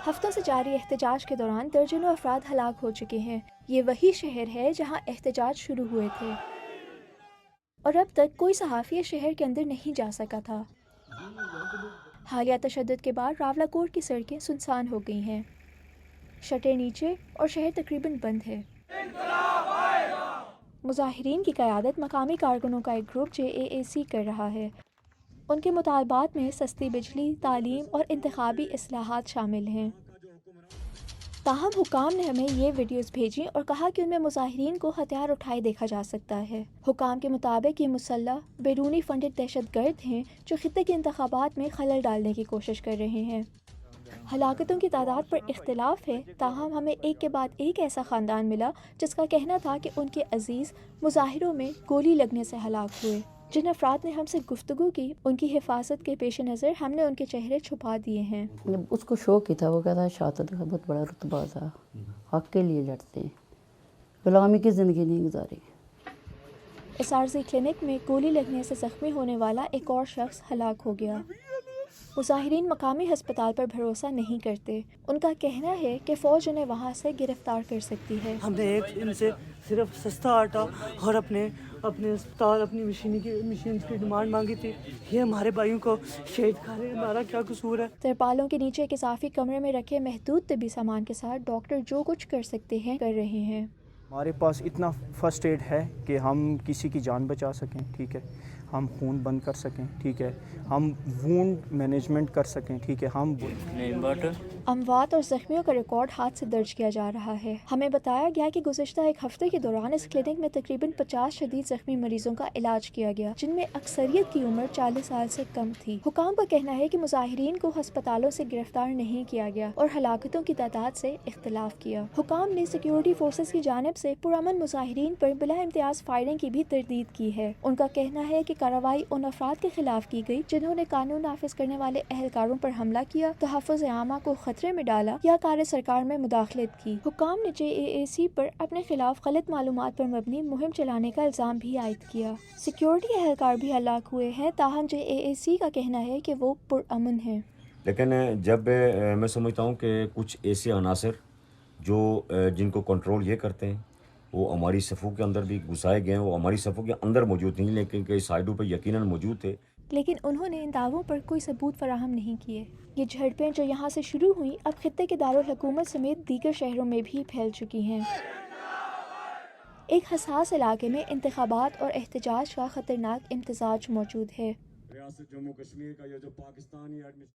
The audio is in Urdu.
ہفتوں سے جاری احتجاج کے دوران درجنوں افراد ہلاک ہو چکے ہیں۔ یہ وہی شہر ہے جہاں احتجاج شروع ہوئے تھے اور اب تک کوئی صحافی شہر کے اندر نہیں جا سکا تھا۔ حالیہ تشدد کے بعد راولاکوٹ کی سڑکیں سنسان ہو گئی ہیں، شٹر نیچے اور شہر تقریباً بند ہے۔ مظاہرین کی قیادت مقامی کارکنوں کا ایک گروپ JAAC کر رہا ہے۔ ان کے مطالبات میں سستی بجلی، تعلیم اور انتخابی اصلاحات شامل ہیں۔ تاہم حکام نے ہمیں یہ ویڈیوز بھیجی اور کہا کہ ان میں مظاہرین کو ہتھیار اٹھائے دیکھا جا سکتا ہے۔ حکام کے مطابق یہ مسلح بیرونی فنڈڈ دہشت گرد ہیں جو خطے کے انتخابات میں خلل ڈالنے کی کوشش کر رہے ہیں۔ ہلاکتوں کی تعداد پر اختلاف ہے، تاہم ہمیں ایک کے بعد ایک ایسا خاندان ملا جس کا کہنا تھا کہ ان کے عزیز مظاہروں میں گولی لگنے سے ہلاک ہوئے۔ جن افراد نے ہم سے گفتگو کی، ان کی حفاظت کے پیش نظر ہم نے ان کے چہرے چھپا دیے ہیں۔ اس کو شوق ہی تھا، وہ کہتا ہے شہادت کا بہت بڑا رتبہ تھا، حق کے لیے لڑتے ہیں، غلامی کی زندگی نہیں گزاری۔ اس عارضی کلینک میں گولی لگنے سے زخمی ہونے والا ایک اور شخص ہلاک ہو گیا۔ مظاہرین مقامی ہسپتال پر بھروسہ نہیں کرتے۔ ان کا کہنا ہے کہ فوج انہیں وہاں سے گرفتار کر سکتی ہے۔ ہم نے ان سے صرف سستا آٹا اور اپنے اسپتال، اپنی مشین کی ڈیمانڈ مانگی تھی۔ یہ ہمارے بھائیوں کو شہید کر رہے ہیں، ہمارا کیا قصور ہے؟ ترپالوں کے نیچے ایک اضافی کمرے میں رکھے محدود طبی سامان کے ساتھ ڈاکٹر جو کچھ کر سکتے ہیں کر رہے ہیں۔ ہمارے پاس اتنا فرسٹ ایڈ ہے کہ ہم کسی کی جان بچا سکیں، ٹھیک ہے، ہم خون بند کر سکیں، ٹھیک ہے، ہم وونڈ مینجمنٹ کر سکیں، ٹھیک ہے، ہم اموات اور زخمیوں کا ریکارڈ ہاتھ سے درج کیا جا رہا ہے۔ ہمیں بتایا گیا کہ گزشتہ ایک ہفتے کے دوران اس کلینک میں تقریباً 50 شدید زخمی مریضوں کا علاج کیا گیا، جن میں اکثریت کی عمر 40 سال سے کم تھی۔ حکام کا کہنا ہے کہ مظاہرین کو ہسپتالوں سے گرفتار نہیں کیا گیا اور ہلاکتوں کی تعداد سے اختلاف کیا۔ حکام نے سیکیورٹی فورسز کی جانب سے پرامن مظاہرین پر بلا امتیاز فائرنگ کی بھی تردید کی ہے۔ ان کا کہنا ہے کہ کارروائی ان افراد کے خلاف کی گئی جنہوں نے قانون نافذ کرنے والے اہلکاروں پر حملہ کیا، تحفظ عامہ کو خطرے میں ڈالا یا کار سرکار میں مداخلت کی۔ حکام نے JAAC پر اپنے خلاف غلط معلومات پر مبنی مہم چلانے کا الزام بھی عائد کیا۔ سیکیورٹی اہلکار بھی ہلاک ہوئے ہیں، تاہم JAAC کا کہنا ہے کہ وہ پرامن ہیں۔ لیکن جب میں سمجھتا ہوں کہ کچھ ایسے عناصر جو جن کو کنٹرول یہ کرتے ہیں وہ ہماری صفوں کے اندر بھی گھسائے گئے ہیں، وہ ہماری صفوں کے اندر موجود نہیں لیکن کئی سائڈوں پہ یقیناً موجود تھے، لیکن انہوں نے ان دعووں پر کوئی ثبوت فراہم نہیں کیے۔ یہ جھڑپیں جو یہاں سے شروع ہوئیں اب خطے کے دارالحکومت سمیت دیگر شہروں میں بھی پھیل چکی ہیں۔ ایک حساس علاقے میں انتخابات اور احتجاج کا خطرناک امتزاج موجود ہے۔ ریاست جموں کشمیر کا یہ جو پاکستانی